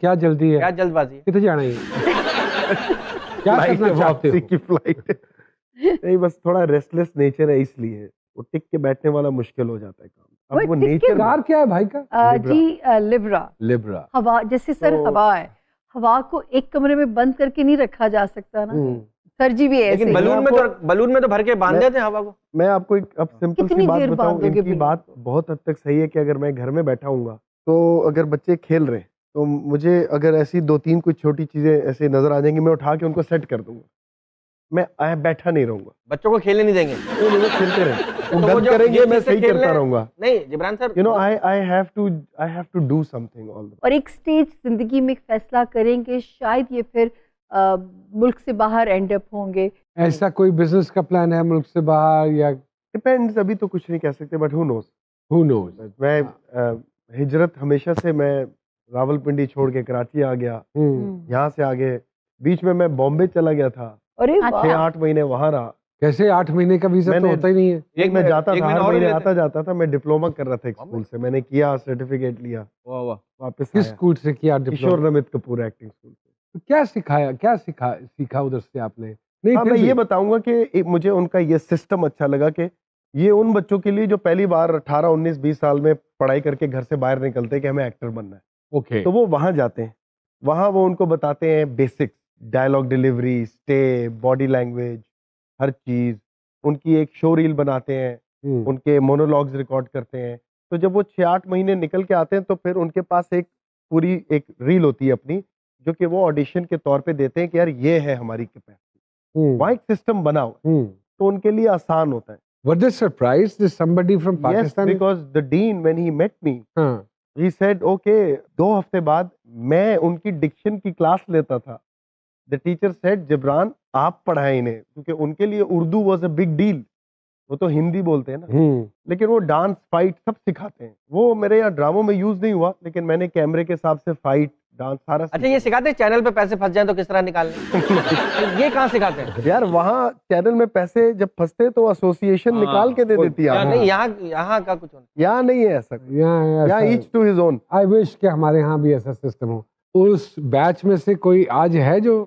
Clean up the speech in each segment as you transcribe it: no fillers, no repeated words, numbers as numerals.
क्या जल्दी है, क्या जल्दबाजी है? कितने जाना है? क्या करना चाहते हो? की फ्लाइट नहीं, बस थोड़ा रेस्टलेस नेचर है, इसलिए वो टिक के बैठने वाला मुश्किल हो जाता है काम। अब वो टिक के नेचर कार क्या है भाई का? जी लिब्रा। लिब्रा। हवा, जैसे सर तो- हवा है, हवा को एक कमरे में बंद करके नहीं रखा जा सकता ना। सर जी भी ऐसे लेकिन ही। बलून में तो भर के बांध देते हैं हवा को। मैं आपको एक अब सिंपल कितनी सी बात देर बताऊं, बांधोगे इनकी बिल्ली बात को? बहुत हद तक सही है कि अगर मैं घर में बैठा हूँगा तो अगर बच्चे खेल रहे हैं तो मुझे अगर ऐसी 2-3 कुछ छोटी चीजें ऐसे नजर आ जाएंगी, मैं उठा के उनको सेट कर दूंगा। मैं बैठा नहीं रहूंगा। बच्चों को खेलने नहीं देंगे। नहीं, वो खेलते रहे, तो वो वो गलत जो करेंगे, जिस मैं चीज़ से सही खेल करता रहे हैं- रहूंगा। नहीं Jibran sir, you know I have to do something all the. और एक स्टेज जिंदगी में एक फैसला करेंगे, शायद ये फिर मुल्क से बाहर एंड अप होंगे। ऐसा कोई बिजनेस का प्लान है मुल्क से बाहर या? डिपेंड्स, अभी तो कुछ नहीं कह सकते, but who knows. Who knows. मैं हिजरत हमेशा से, मैं रावलपिंडी छोड़ के कराची आ गया, यहाँ से आगे बीच में मैं बॉम्बे चला गया था, अरे अच्छा। 6-8 महीने वहां रहा। कैसे 8 महीने का वीजा तो मैंने- होता ही नहीं है। एक मैं जाता एक था, महीना हर और महीने लेते। आता जाता था। मैं डिप्लोमा कर रहा था एक स्कूल से, मैंने किया, सर्टिफिकेट लिया, वाह वाह। वापस किस आया। स्कूल से किया Kishore diploma? Namit Kapoor acting school से। तो क्या सिखाया, क्या सीखा उधर से आपने? नहीं हाँ, फिर मैं भी- ये बताऊंगा कि मुझे उनका ये सिस्टम अच्छा लगा कि ये उन बच्चों के लिए जो पहली बार 18, 19, 20 साल में पढ़ाई करके घर से बाहर निकलते हैं कि हमें एक्टर बनना है, ओके। तो वो वहां जाते हैं। वहां वो उनको बताते हैं basics, dialogue delivery, stay, body language, हर चीज। उनकी एक शो रील बनाते हैं, उनके मोनोलॉग्स रिकॉर्ड करते हैं। तो जब वो 6-8 महीने निकल के आते हैं तो फिर उनके पास एक पूरी एक रील होती है अपनी, जो कि वो ऑडिशन के तौर पे देते हैं कि यार ये है हमारी कैपेसिटी। वहाँ एक सिस्टम बना हुआ है, तो उनके लिए आसान होता है। Were they surprised that somebody from Yes, Pakistan? because the dean when he met me, हाँ, he said, okay, 2 हफ्ते बाद मैं उनकी डिक्शन की क्लास लेता था। The teacher said, जिब्रान आप पढ़ाएं इन्हें, क्योंकि उनके लिए Urdu was a big deal. वो तो हिंदी बोलते हैं ना, लेकिन वो डांस, फाइट सब सिखाते हैं। वो मेरे यहाँ ड्रामों में यूज नहीं हुआ, लेकिन मैंने कैमरे के हिसाब से फाइट, डांस सारा अच्छा, ये सिखाते हैं चैनल पे पैसे फंस जाए तो किस तरह निकालने? ये कहाँ सिखाते हैं? यार वहाँ चैनल में पैसे जब फंसते तो एसोसिएशन हाँ, निकाल के दे देती है। नहीं, यहाँ का कुछ होना। यहाँ नहीं है ऐसा। यहाँ each to his own. I wish कि हमारे यहाँ भी ऐसा सिस्टम हो। उस बैच में से कोई आज है जो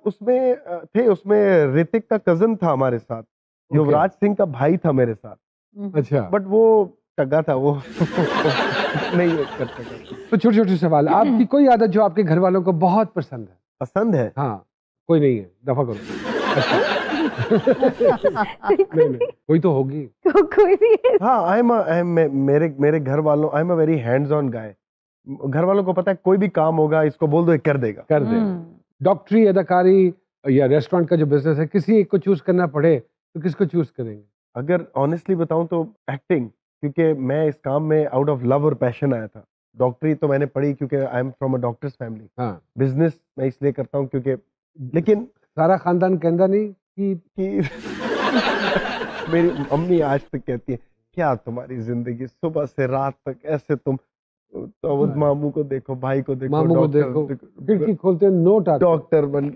उसमें थे, उसमें ऋतिक का कजन था हमारे साथ, युवराज सिंह का भाई था मेरे साथ, अच्छा, बट वो टग्गा था, वो नहीं कर सका। तो छोटे छोटे सवाल, आपकी कोई आदत जो आपके घर वालों को बहुत पसंद है? पसंद है? हाँ, कोई नहीं है, दफा करो। नहीं, कोई तो होगी। कोई भी है। हाँ, मेरे घर वालों, I am a very hands on guy. घर वालों को पता है कोई भी काम होगा, इसको बोल दो ये कर देगा। कर दे। डॉक्टरी, अदाकारी या रेस्टोरेंट का जो बिजनेस है, किसी एक को चूज करना पड़े तो किसको चूज करेंगे? अगर ऑनेस्टली बताऊं तो एक्टिंग, क्योंकि मैं इस काम में आउट ऑफ लव और पैशन आया था। डॉक्टरी तो मैंने पढ़ी क्योंकि I am from a doctor's family. हाँ, बिजनेस मैं इसलिए करता हूँ क्योंकि, लेकिन सारा खानदान कहता नहीं कि मेरी अम्मी आज तक कहती है, क्या तुम्हारी जिंदगी सुबह से रात तक ऐसे, तुम तो मामू को देखो, भाई को देखो, मामू को देखो, खिड़की खोलते नोट आते, डॉक्टर बन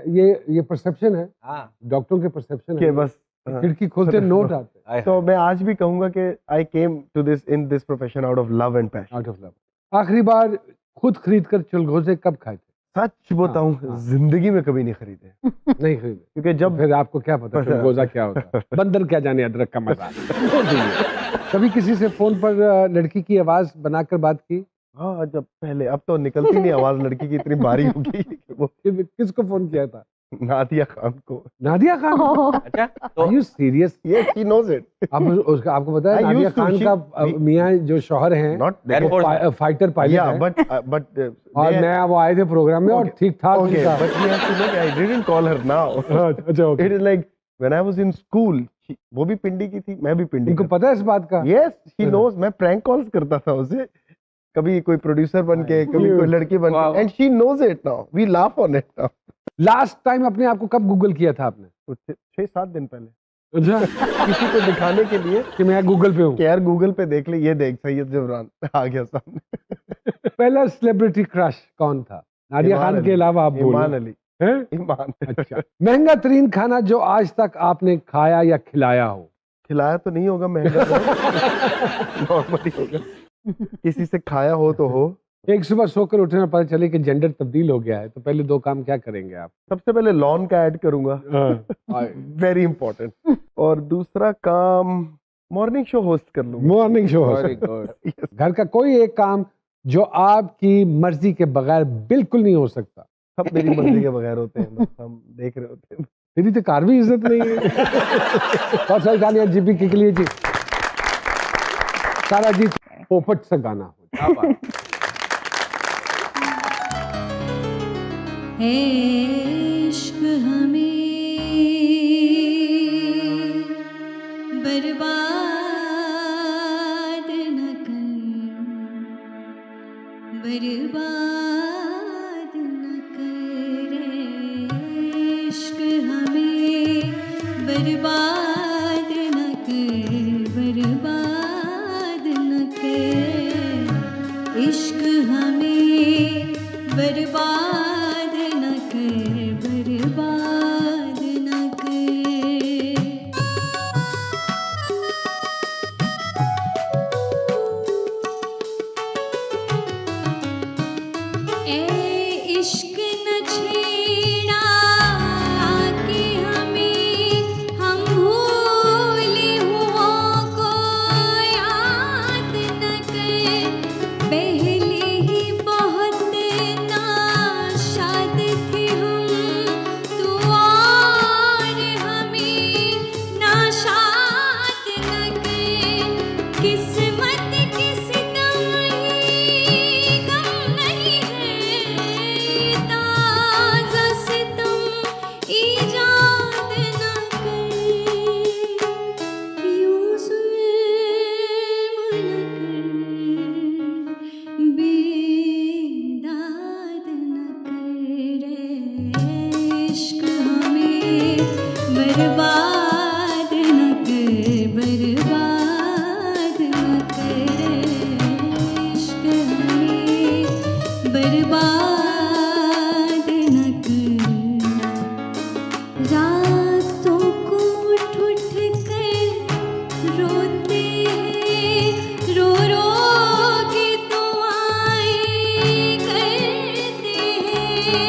ये परसेप्शन है, हाँ, डॉक्टरों के परसेप्शन के है, बस खिड़की खोलते नोट आते। तो मैं आज भी कहूंगा कि I came to this in this profession out of love and passion. Out of love. आखिरी बार खुद खरीद कर चुलगोजे कब खाए थे? सच बताऊं, हाँ। जिंदगी में कभी नहीं खरीदे, नहीं खरीदे, क्योंकि जब फिर आपको क्या पता चुलगोजा क्या होता है? बंदर क्या जाने अदरक का मजा। कभी किसी से फोन पर लड़की की आवाज बनाकर बात की? हाँ, जब पहले, अब तो निकलती नहीं आवाज लड़की की, इतनी बारी होगी। वो किसको फोन किया था? नादिया खान को। नादिया खान? अच्छा, तो Are you serious? Yes, she knows it. आपको पता है I Nadia used to, Khan she- का मियाँ जो शौहर हैं, Not Air Force. Fighter pilot yeah, है, but और मैं वो आए थे प्रोग्राम में और Okay. ठीक ठाक okay, उनका। but we have to know that I didn't call her now. अच्छा, okay। It is like when I was in school, वो भी पिंडी की थी, मैं भी पिंडी उनको का। पता है इस बात का? Yes, she knows. मैं प्रैंक कॉल्स करता था उसे, कभी कोई प्रोड्यूसर बन के, कभी कोई लड़की बन Wow. के, and she knows it now. We laugh on it now. Last time अपने आप को कब गूगल किया था आपने? तो 6-7 दिन पहले अच्छा, किसी को दिखाने के लिए कि मैं गूगल पे हूँ। कि यार गूगल पे देख ले, ये देख सैयद जबरान आ गया सामने। पहला सेलिब्रिटी क्रश कौन था? नादिया ईमान खान अली। के अलावा आप ईमान बोलो। अली। हैं? ईमान। अच्छा, महंगा तरीन खाना जो आज तक आपने खाया या खिलाया हो? खिलाया तो नहीं होगा, महंगा नॉर्मली होगा। किसी से खाया हो तो हो, एक सुबह सोकर उठने में पता चले कि जेंडर तब्दील हो गया है, तो पहले 2 काम क्या करेंगे आप? सबसे पहले लॉन का ऐड करूंगा, वेरी इंपॉर्टेंट। और दूसरा काम मॉर्निंग शो होस्ट कर लूंगा। Morning show very good. घर का कोई एक काम जो आपकी मर्जी के बगैर बिल्कुल नहीं हो सकता। सब मेरी मर्जी के बगैर होते हैं, बस हम देख रहे होते हैं। तेरी तो कार भी इज्जत नहीं है। बहुत सारी गालियां जीपी के लिए जी। सारा जी पोपट सा गाना हो। क्या बात। है इश्क हमें बर्बाद न कर, बर्बाद न कर, इश्क हमें बर्बाद न कर, बर्बाद न कर, इश्क हमें बर्बाद न कर, बर्बाद न कर। ए इश्क न छेड़ा आके हमें, हम भूले हुओं को याद न कर, पहले ही बहुत नाशाद थे हम, तू और हमें नाशाद न कर, किस्मत के सितम ही गम नहीं है, ताज़ा सितम ईजाद न कर, यूं जुल्म न कर, बेदाद न कर, इश्क हमें बर्बाद न कर, बर्बाद न कर, इश्क हमें बर्बाद न कर। रातों को उठ उठ कर रोते हैं, रो रो के दुआएं करते हैं,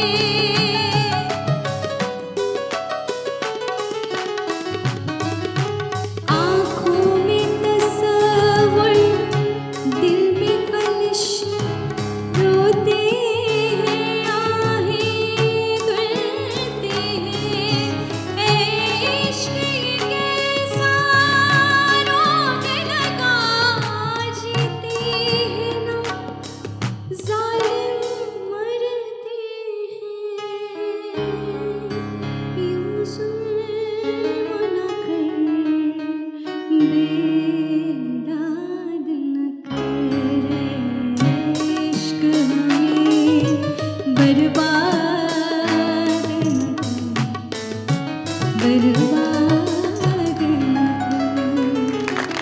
आँखों में तसव्वुर, दिल में कलिश, रोते हैं, आहें धुलते हैं, ए इश्क ये कैसा रोग लगा, जीते हैं ना ज़ालिम मरते हैं, यूं जुल्म न कर, बेदाद न कर, इश्क हमें बर्बाद न कर, बर्बाद